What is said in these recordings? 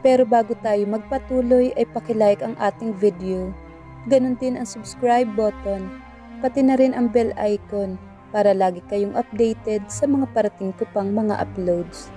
Pero bago tayo magpatuloy ay pakilike ang ating video. Ganon din ang subscribe button, pati na rin ang bell icon para lagi kayong updated sa mga parating ko pang mga uploads.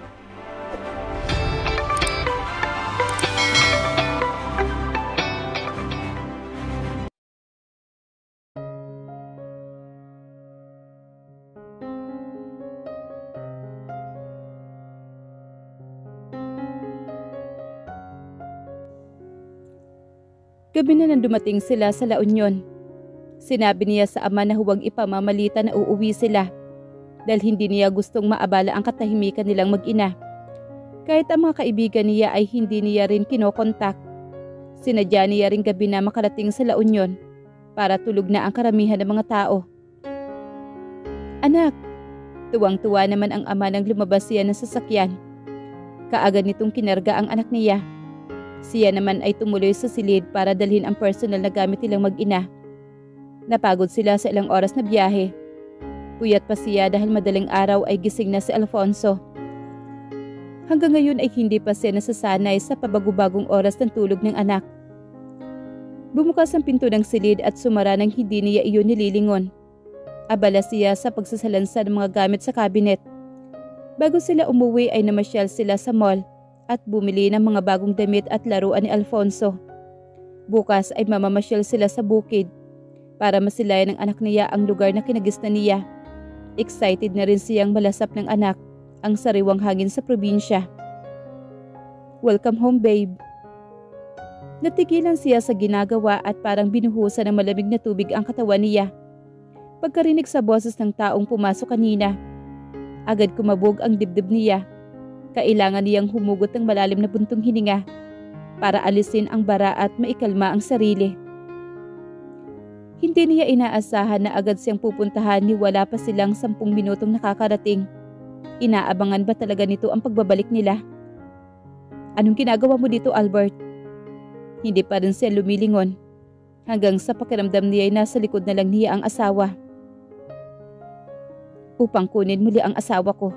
Gabi na nang dumating sila sa La Union. Sinabi niya sa ama na huwag ipamamalita na uuwi sila dahil hindi niya gustong maabala ang katahimikan nilang mag-ina. Kahit ang mga kaibigan niya ay hindi niya rin kinokontak. Sinadya niya rin gabi na makarating sa La Union para tulog na ang karamihan ng mga tao. Anak, tuwang-tuwa naman ang ama nang lumabas siya ng sasakyan. Kaagad nitong kinarga ang anak niya. Siya naman ay tumuloy sa silid para dalhin ang personal na gamit nilang mag-ina. Napagod sila sa ilang oras na biyahe. Puyat pa siya dahil madaling araw ay gising na si Alfonso. Hanggang ngayon ay hindi pa siya nasasanay sa pabago-bagong oras ng tulog ng anak. Bumukas ang pinto ng silid at sumara nang hindi niya iyon nililingon. Abala siya sa pagsasalansa ng mga gamit sa cabinet. Bago sila umuwi ay namasyal sila sa mall at bumili ng mga bagong damit at laruan ni Alfonso. Bukas ay mamamasyal sila sa bukid para masilayan ng anak niya ang lugar na kinagisnan niya. Excited na rin siyang malasap ng anak ang sariwang hangin sa probinsya. Welcome home, babe. Natigilan siya sa ginagawa at parang binuhusan ng malamig na tubig ang katawan niya. Pagkarinig sa boses ng taong pumasok kanina, agad kumabog ang dibdib niya. Kailangan niyang humugot ng malalim na buntong hininga para alisin ang bara at maikalma ang sarili. Hindi niya inaasahan na agad siyang pupuntahan ni wala pa silang 10 minutong nakakarating. Inaabangan ba talaga nito ang pagbabalik nila? Anong ginagawa mo dito, Albert? Hindi pa rin siya lumilingon hanggang sa pakiramdam niya ay nasa likod na lang niya ang asawa. Upang kunin muli ang asawa ko.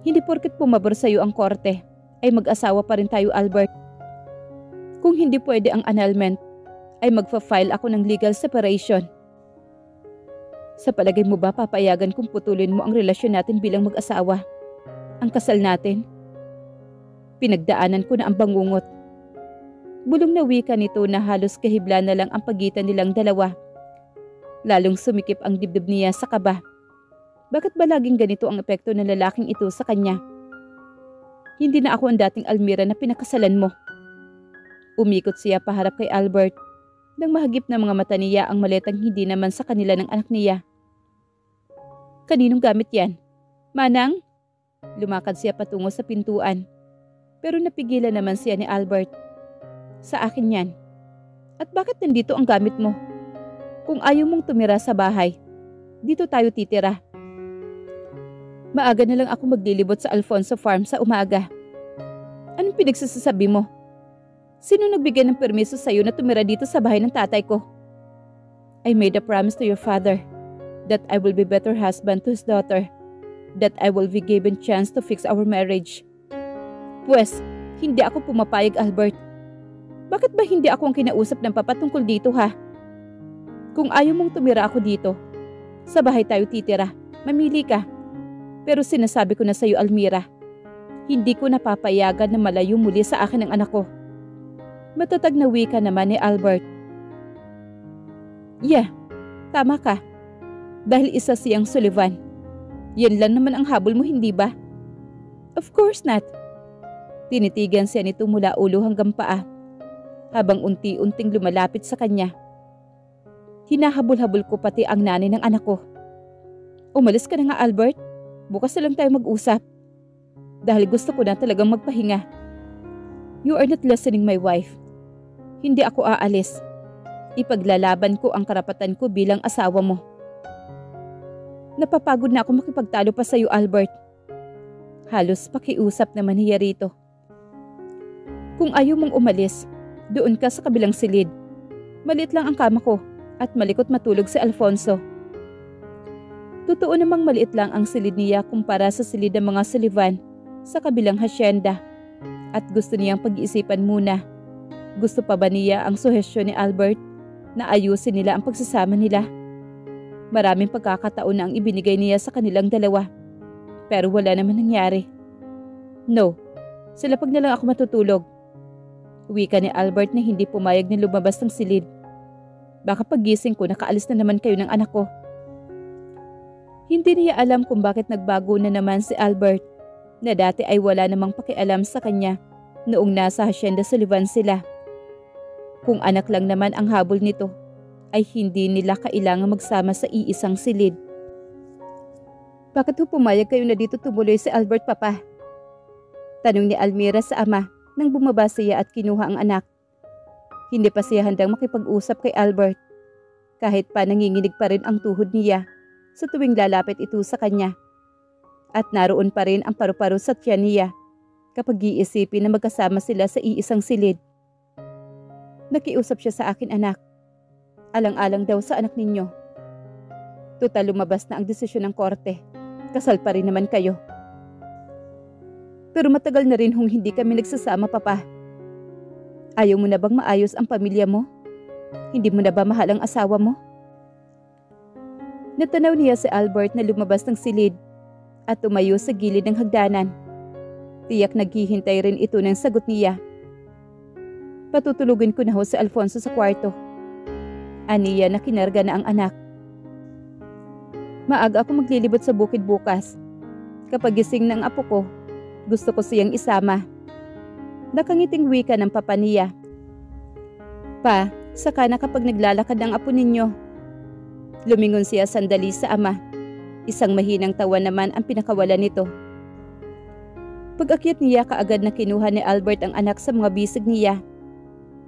Hindi porket pumabor sa iyo ang korte, ay mag-asawa pa rin tayo, Albert. Kung hindi pwede ang annulment, ay magfa-file ako ng legal separation. Sa palagay mo ba papayagan kung putulin mo ang relasyon natin bilang mag-asawa? Ang kasal natin? Pinagdaanan ko na ang bangungot. Bulong na wika nito na halos kahibla na lang ang pagitan nilang dalawa. Lalong sumikip ang dibdib niya sa kaba. Bakit ba laging ganito ang epekto ng lalaking ito sa kanya? Hindi na ako ang dating Almira na pinakasalan mo. Umikot siya paharap kay Albert nang mahagip ng mga mata niya ang maletang hindi naman sa kanila ng anak niya. Kaninong gamit yan? Manang? Lumakad siya patungo sa pintuan. Pero napigilan naman siya ni Albert. Sa akin yan. At bakit nandito ang gamit mo? Kung ayaw mong tumira sa bahay, dito tayo titira. Maaga na lang ako maglilibot sa Alfonso Farm sa umaga. Anong pinagsasabi mo? Sino nagbigay ng permiso sa'yo na tumira dito sa bahay ng tatay ko? I made a promise to your father that I will be better husband to his daughter, that I will be given chance to fix our marriage. Pwes, hindi ako pumapayag, Albert. Bakit ba hindi ako ang kinausap ng papa tungkol dito, ha? Kung ayaw mong tumira ako dito, sa bahay tayo titira, mamili ka. Pero sinasabi ko na sa iyo, Almira, hindi ko napapayagan na malayo muli sa akin ang anak ko. Matatag na wika naman ni Albert. Yeah, tama ka. Dahil isa siyang Sullivan. Yan lang naman ang habol mo, hindi ba? Of course not. Tinitigan siya nito mula ulo hanggang paa, habang unti-unting lumalapit sa kanya. Hinahabol-habol ko pati ang nanay ng anak ko. Umalis ka na nga, Albert. Bukas na lang tayo mag-usap. Dahil gusto ko na talagang magpahinga. You are not listening, my wife. Hindi ako aalis. Ipaglalaban ko ang karapatan ko bilang asawa mo. Napapagod na ako makipagtalo pa sa iyo, Albert. Halos pakiusap naman niya rito. Kung ayaw mong umalis, doon ka sa kabilang silid. Maliit lang ang kama ko at malikot matulog si Alfonso. Totoo namang maliit lang ang silid niya kumpara sa silid ng mga Sullivan sa kabilang hasyenda. At gusto niyang pag-iisipan muna. Gusto pa ba niya ang suhestyon ni Albert na ayusin nila ang pagsasama nila? Maraming pagkakataon na ang ibinigay niya sa kanilang dalawa. Pero wala naman nangyari. No, sa lapag na lang ako matutulog. Wika ni Albert na hindi pumayag na lumabas ng silid. Baka pagising ko nakaalis na naman kayo ng anak ko. Hindi niya alam kung bakit nagbago na naman si Albert na dati ay wala namang pakialam sa kanya noong nasa Hacienda Sullivan sila. Kung anak lang naman ang habol nito, ay hindi nila kailangang magsama sa iisang silid. Bakit pumayag kayo na dito tumuloy si Albert, Papa? Tanong ni Almira sa ama nang bumaba siya at kinuha ang anak. Hindi pa siya handang makipag-usap kay Albert, kahit pa nanginginig pa rin ang tuhod niya sa tuwing lalapit ito sa kanya. At naroon pa rin ang paru-paro sa tiyan niya kapag iisipin na magkasama sila sa iisang silid. Nakiusap siya sa akin, anak. Alang-alang daw sa anak ninyo. Total lumabas na ang desisyon ng korte. Kasal pa rin naman kayo. Pero matagal na rin hindi kami nagsasama, Papa. Ayaw mo na bang maayos ang pamilya mo? Hindi mo na ba mahal ang asawa mo? Natanaw niya si Albert na lumabas ng silid at tumayo sa gilid ng hagdanan. Tiyak naghihintay rin ito ng sagot niya. Patutulugin ko na si Alfonso sa kwarto. Aniya na kinarga na ang anak. Maaga ako maglilibot sa bukid bukas. Kapag gising ng apo ko, gusto ko siyang isama. Nakangiting wika ng papa niya. Pa, saka na kapag naglalakad ang apo ninyo. Lumingon siya sandali sa ama. Isang mahinang tawa naman ang pinakawalan nito. Pag-akyat niya kaagad na kinuha ni Albert ang anak sa mga bisig niya.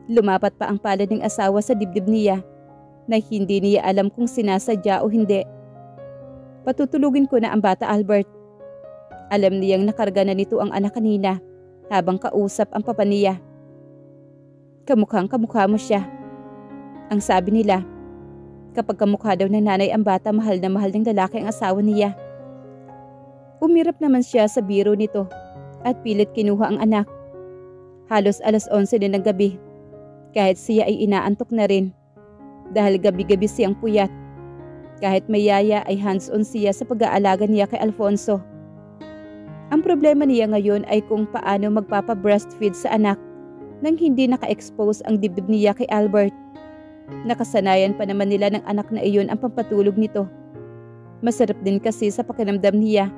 Lumapat pa ang palad ng asawa sa dibdib niya na hindi niya alam kung sinasadya o hindi. Patutulugin ko na ang bata, Albert. Alam niyang nakarga na nito ang anak kanina habang kausap ang papa niya. Kamukhang kamukha mo siya. Ang sabi nila, kapag kamukha daw ng nanay ang bata, mahal na mahal ng lalaki ang asawa niya. Umirap naman siya sa biro nito at pilit kinuha ang anak. Halos 11:00 na ng gabi. Kahit siya ay inaantok na rin dahil gabi-gabi siyang puyat. Kahit may yaya ay hands-on siya sa pag-aalaga niya kay Alfonso. Ang problema niya ngayon ay kung paano magpapa-breastfeed sa anak nang hindi naka-expose ang dibdib niya kay Albert. Nakasanayan pa naman nila ng anak na iyon ang pampatulog nito. Masarap din kasi sa pakiramdam niya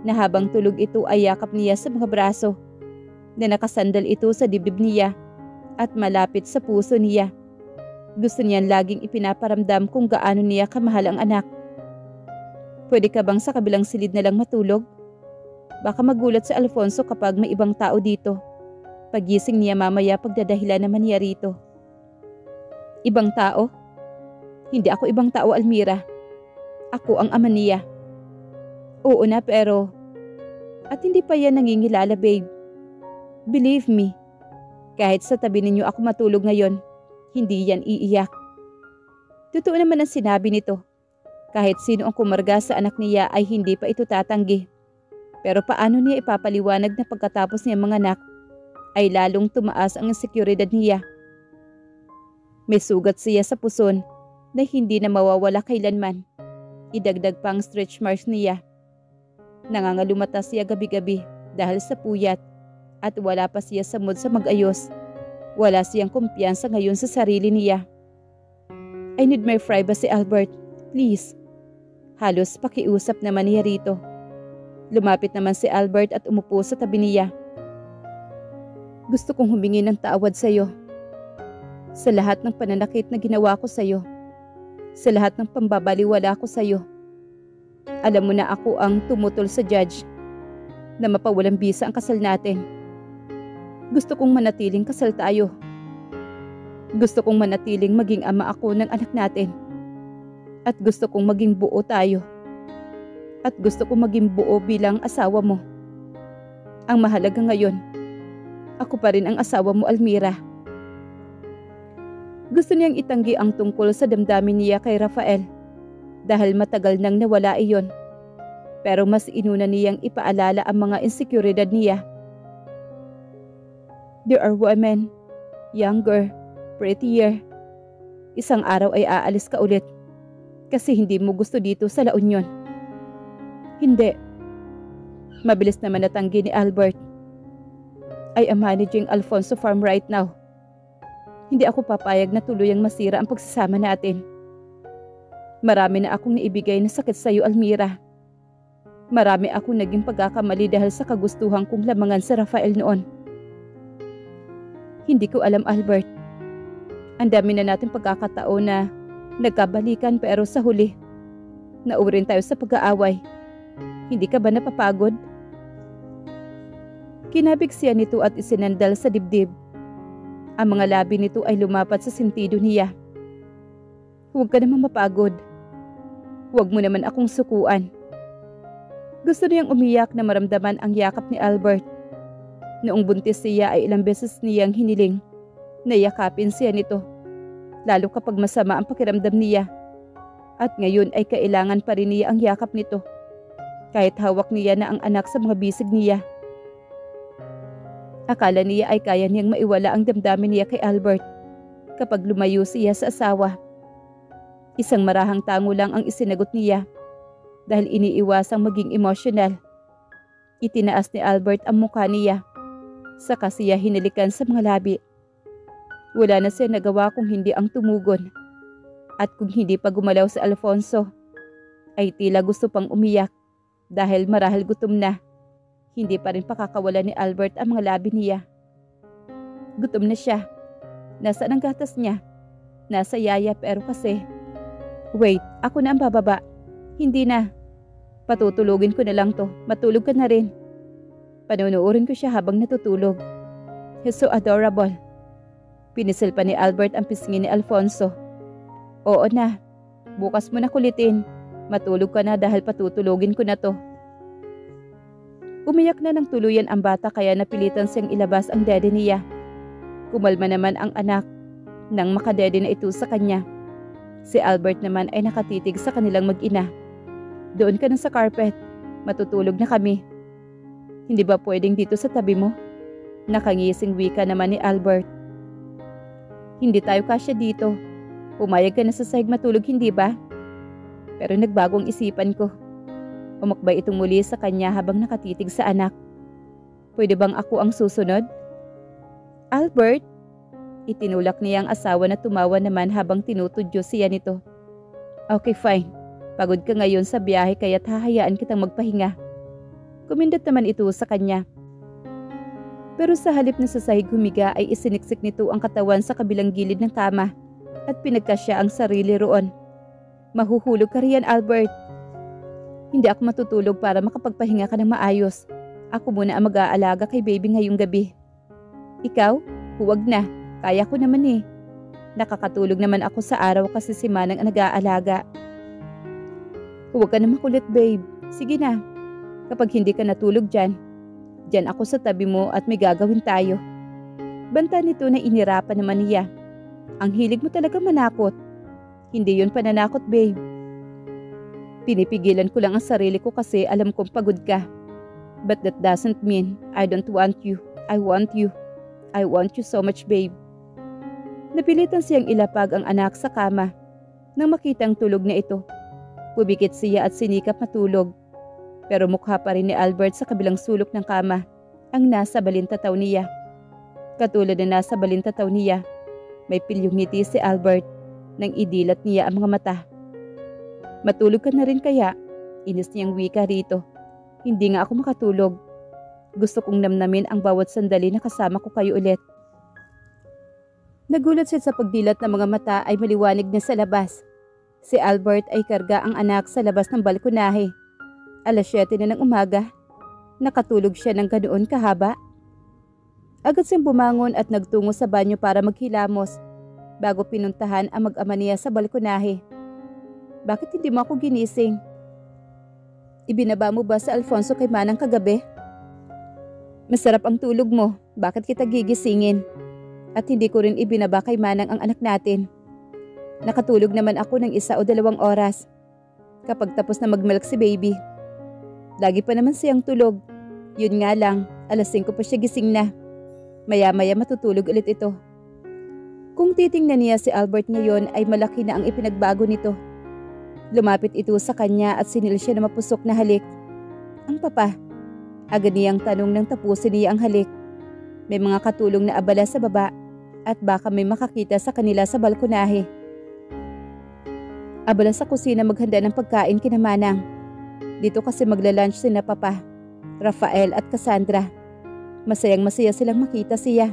na habang tulog ito ay yakap niya sa mga braso, na nakasandal ito sa dibdib niya at malapit sa puso niya. Gusto niyan laging ipinaparamdam kung gaano niya kamahal ang anak. Pwede ka bang sa kabilang silid na lang matulog? Baka magulat si Alfonso kapag may ibang tao dito. Pagising niya mamaya pagdadahilan naman niya rito. Ibang tao? Hindi ako ibang tao, Almira. Ako ang ama niya. Oo na, pero... At hindi pa yan nangingilala, babe. Believe me, kahit sa tabi ninyo ako matulog ngayon, hindi yan iiyak. Totoo naman ang sinabi nito. Kahit sino ang kumarga sa anak niya ay hindi pa ito tatanggi. Pero paano niya ipapaliwanag na pagkatapos niya mga anak, ay lalong tumaas ang insekuridad niya? May sugat siya sa puson na hindi na mawawala kailanman. Idagdag pa ang stretch marks niya. Nangangalumata siya gabi-gabi dahil sa puyat at wala pa siya sa mood sa mag-ayos. Wala siyang kumpiyansa ngayon sa sarili niya. I need my privacy, Albert. Please. Halos pakiusap naman niya rito. Lumapit naman si Albert at umupo sa tabi niya. Gusto kong humingi ng tawad sa iyo. Sa lahat ng pananakit na ginawa ko sa iyo. Sa lahat ng pambabaliwala ko sa iyo. Alam mo na ako ang tumutol sa judge na mapawalang bisa ang kasal natin. Gusto kong manatiling kasal tayo. Gusto kong manatiling maging ama ako ng anak natin. At gusto kong maging buo tayo. At gusto kong maging buo bilang asawa mo. Ang mahalaga ngayon, ako pa rin ang asawa mo, Almira. Gusto niyang itanggi ang tungkol sa damdamin niya kay Rafael dahil matagal nang nawala iyon. Pero mas inuna niyang ipaalala ang mga insekuridad niya. There are women, younger, prettier. Isang araw ay aalis ka ulit kasi hindi mo gusto dito sa La Union. Hindi. Mabilis naman natanggi ni Albert. I am managing Alfonso Farm right now. Hindi ako papayag na tuluyang masira ang pagsasama natin. Marami na akong naibigay na sakit sa iyo, Almira. Marami akong naging pagkakamali dahil sa kagustuhan kong lamangan sa Rafael noon. Hindi ko alam, Albert. Ang dami na natin pagkakataon na nagkabalikan pero sa huli, nauwi rin tayo sa pag-aaway. Hindi ka ba napapagod? Kinabig siya nito at isinandal sa dibdib. Ang mga labi nito ay lumapat sa sentido niya. Huwag ka naman mapagod. Huwag mo naman akong sukuan. Gusto niyang umiyak na maramdaman ang yakap ni Albert. Noong buntis siya ay ilang beses niyang hiniling na yakapin siya nito, lalo kapag masama ang pakiramdam niya. At ngayon ay kailangan pa rin niya ang yakap nito, kahit hawak niya na ang anak sa mga bisig niya. Akala niya ay kaya niyang maiwala ang damdamin niya kay Albert kapag lumayo siya sa asawa. Isang marahang tango lang ang isinagot niya dahil iniiwasang maging emosyonal. Itinaas ni Albert ang mukha niya, saka siya hinalikan sa mga labi. Wala na siya nagawa kung hindi ang tumugon. At kung hindi pa gumalaw si Alfonso, ay tila gusto pang umiyak dahil marahil gutom na. Hindi pa rin pakakawala ni Albert ang mga labi niya. Gutom na siya. Nasaan ang gatas niya? Nasa yaya pero kasi... Wait, ako na ang bababa. Hindi na. Patutulugin ko na lang to. Matulog ka na rin. Panunuorin ko siya habang natutulog. He's so adorable. Pinisil pa ni Albert ang pisngi ni Alfonso. Oo na. Bukas mo na kulitin. Matulog ka na dahil patutulugin ko na to. Umiyak na ng tuluyan ang bata kaya napilitan siyang ilabas ang dede niya. Kumalma naman ang anak nang makadede na ito sa kanya. Si Albert naman ay nakatitig sa kanilang mag-ina. Doon ka na sa carpet. Matutulog na kami. Hindi ba pwedeng dito sa tabi mo? Nakangising wika naman ni Albert. Hindi tayo kasya dito. Pumayag ka na sa sahig matulog, hindi ba? Pero nagbagong isipan ko. Umakbay itong muli sa kanya habang nakatitig sa anak. Pwede bang ako ang susunod? Albert? Itinulak niya ang asawa na tumawa naman habang tinutudyo siya nito. Okay, fine. Pagod ka ngayon sa biyahe kaya't hahayaan kitang magpahinga. Kumindot naman ito sa kanya. Pero sa halip na sa sahig humiga ay isiniksik nito ang katawan sa kabilang gilid ng kama at pinagkasya ang sarili roon. Mahuhulog ka riyan, Albert. Hindi ako matutulog para makapagpahinga ka ng maayos. Ako muna ang mag-aalaga kay baby ngayong gabi. Ikaw? Huwag na. Kaya ko naman eh. Nakakatulog naman ako sa araw kasi si Manang ang nag-aalaga. Huwag ka na makulit, babe. Sige na. Kapag hindi ka natulog dyan ako sa tabi mo at may gagawin tayo. Banta nito na inirapan naman niya. Ang hilig mo talaga manakot. Hindi yun pananakot, babe. Pinipigilan ko lang ang sarili ko kasi alam kong pagod ka. But that doesn't mean I don't want you. I want you. I want you so much, babe. Napilitan siyang ilapag ang anak sa kama. Nang makitang tulog na ito, pumikit siya at sinikap matulog. Pero mukha pa rin ni Albert sa kabilang sulok ng kama ang nasa balintataw niya. Katulad na nasa balintataw niya, may pilyong ngiti si Albert nang idilat niya ang mga mata. Matulog ka na rin kaya? Inis niyang wika rito. Hindi nga ako makatulog. Gusto kong namnamin ang bawat sandali na kasama ko kayo ulit. Nagulat siya sa pagdilat ng mga mata ay maliwanag na sa labas. Si Albert ay karga ang anak sa labas ng balkonahe. 7:00 na ng umaga. Nakatulog siya ng ganoon kahaba. Agad siyang bumangon at nagtungo sa banyo para maghilamos bago pinuntahan ang mag-ama niya sa balkonahe. Bakit hindi mo ako ginising? Ibinaba mo ba sa Alfonso kay Manang kagabi? Masarap ang tulog mo. Bakit kita gigisingin? At hindi ko rin ibinaba kay Manang ang anak natin. Nakatulog naman ako ng 1 o 2 oras. Kapag tapos na mag-milk si baby. Lagi pa naman siyang tulog. Yun nga lang, 5:00 pa siya gising na. Maya-maya matutulog ulit ito. Kung titingnan niya si Albert ngayon ay malaki na ang ipinagbago nito. Lumapit ito sa kanya at sinil siya na mapusok na halik. Ang papa. Agad niyang tanong nang tapusin niya ang halik. May mga katulong na abala sa baba at baka may makakita sa kanila sa balkonahe. Abala sa kusina maghanda ng pagkain kina Manang. Dito kasi magla-lunch sina Papa, Rafael at Cassandra. Masayang-masaya silang makita siya,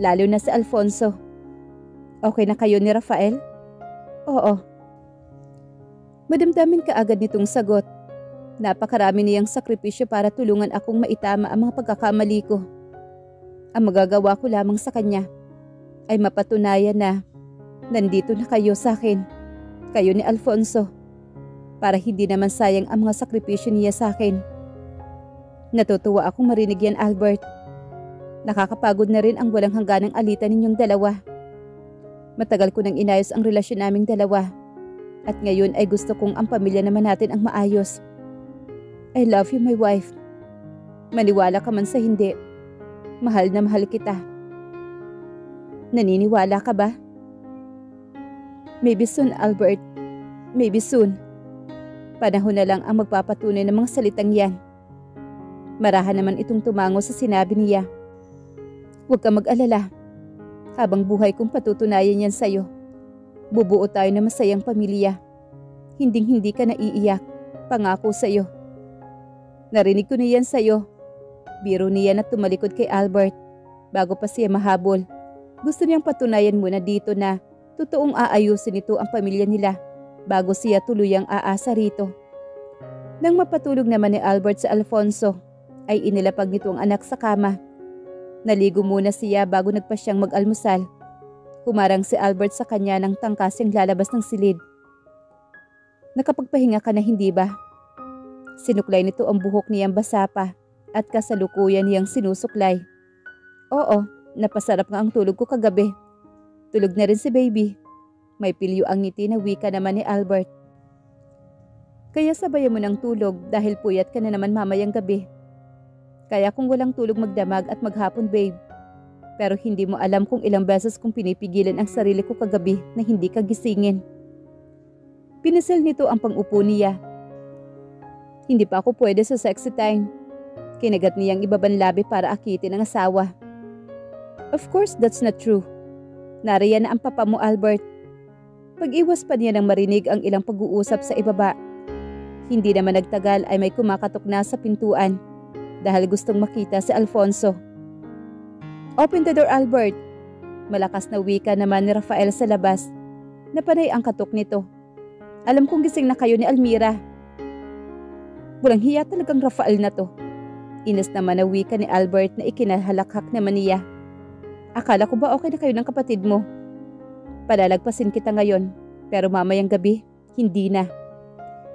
lalo na si Alfonso. Okay na kayo ni Rafael? Oo. Madamdamin ka agad nitong sagot. Napakarami niyang sakripisyo para tulungan akong maitama ang mga pagkakamali ko. Ang magagawa ko lamang sa kanya ay mapatunayan na nandito na kayo sa akin, kayo ni Alfonso, para hindi naman sayang ang mga sakripisyo niya sa akin. Natutuwa akong marinig yan, Albert. Nakakapagod na rin ang walang hangganang alitan ninyong dalawa. Matagal ko nang inayos ang relasyon naming dalawa at ngayon ay gusto kong ang pamilya naman natin ang maayos. I love you, my wife. Maniwala ka man sa hindi. Mahal na mahal kita. Naniniwala ka ba? Maybe soon, Albert. Maybe soon. Panahon na lang ang magpapatunay ng mga salitang yan. Marahan naman itong tumango sa sinabi niya. Huwag ka mag-alala. Habang buhay kong patutunayan yan sa'yo. Bubuo tayo ng masayang pamilya. Hinding-hindi ka naiiyak. Pangako sa'yo. Narinig ko na yan sa'yo. Biro niya na tumalikod kay Albert. Bago pa siya mahabol. Gusto niyang patunayan muna dito na totoong aayusin nito ang pamilya nila bago siya tuluyang aasa rito. Nang mapatulog naman ni Albert sa Alfonso, ay inilapag nito ang anak sa kama. Naligo muna siya bago nagpa siyang mag-almusal. Humarang si Albert sa kanya ng tangkasing lalabas ng silid. Nakapagpahinga ka na hindi ba? Sinuklay nito ang buhok niyang basa pa at kasalukuyan niyang sinusuklay. Oo, napasarap nga ang tulog ko kagabi. Tulog na rin si baby. May pilyo ang ngiti na wika naman ni Albert. Kaya sabayan mo ng tulog dahil puyat ka na naman mamayang gabi. Kaya kung walang tulog magdamag at maghapon, babe. Pero hindi mo alam kung ilang beses kong pinipigilan ang sarili ko kagabi na hindi ka gisingin. Pinisil nito ang pang-upo niya. Hindi pa ako pwede sa sexy time. Kinagat niyang ibabanlabi para akitin ang asawa. Of course, that's not true. Nariyan na ang papa mo, Albert. Pag-iwas pa niya nang marinig ang ilang pag-uusap sa ibaba. Hindi naman nagtagal ay may kumakatok na sa pintuan dahil gustong makita si Alfonso. Open the door, Albert. Malakas na wika naman ni Rafael sa labas. Napanay ang katok nito. Alam kong gising na kayo ni Almira. Walang hiya talagang Rafael na to. Inas naman na wika ni Albert na ikinahalakhak naman niya. Akala ko ba okay na kayo ng kapatid mo? Palalagpasin kita ngayon, pero mamayang gabi, hindi na.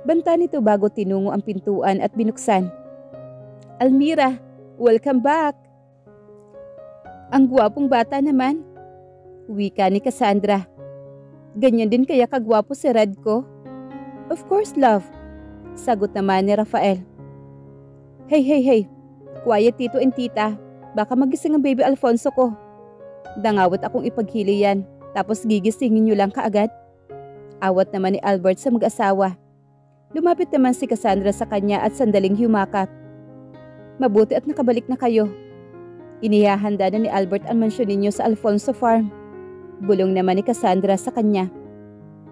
Banta nito bago tinungo ang pintuan at binuksan. Almira, welcome back! Ang gwapong bata naman. Wika ni Cassandra. Ganyan din kaya kagwapo si Radko? Of course, love. Sagot naman ni Rafael. Hey. Quiet tito and tita. Baka magising ang baby Alfonso ko. Dangawat akong ipaghili yan. Tapos gigisingin niyo lang kaagad. Awat naman ni Albert sa mag-asawa. Lumapit naman si Cassandra sa kanya at sandaling humakap. Mabuti at nakabalik na kayo. Inihahanda na ni Albert ang mansyon ninyo sa Alfonso Farm. Bulong naman ni Cassandra sa kanya.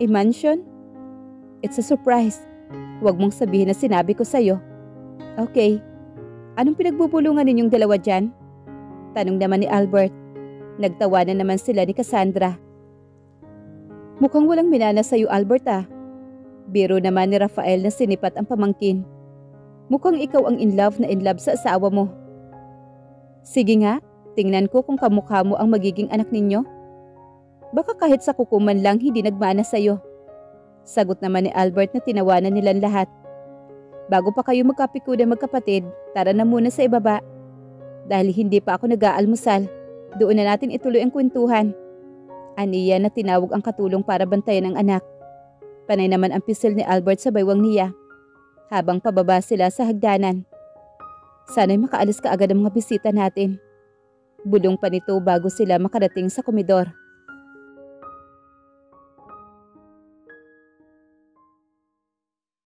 A mansion? It's a surprise. Huwag mong sabihin na sinabi ko sa'yo. Okay. Anong pinagbubulungan ninyong dalawa dyan? Tanong naman ni Albert. Nagtawanan naman sila ni Cassandra. Mukhang walang minana sa'yo, Albert ah. Biro naman ni Rafael na sinipat ang pamangkin. Mukhang ikaw ang in love sa asawa mo. Sige nga, tingnan ko kung kamukha mo ang magiging anak ninyo. Baka kahit sa kukuman lang hindi nagmana sa'yo. Sagot naman ni Albert na tinawanan nilang lahat. Bago pa kayo magkapikudan magkapatid, tara na muna sa ibaba. Dahil hindi pa ako nag-aalmusal, doon na natin ituloy ang kwentuhan. Aniya na tinawag ang katulong para bantayan ang anak. Panay naman ang pisil ni Albert sa baywang niya, habang pababa sila sa hagdanan. Sana'y makaalis ka agad ang mga bisita natin. Bulong pa nito bago sila makarating sa komedor.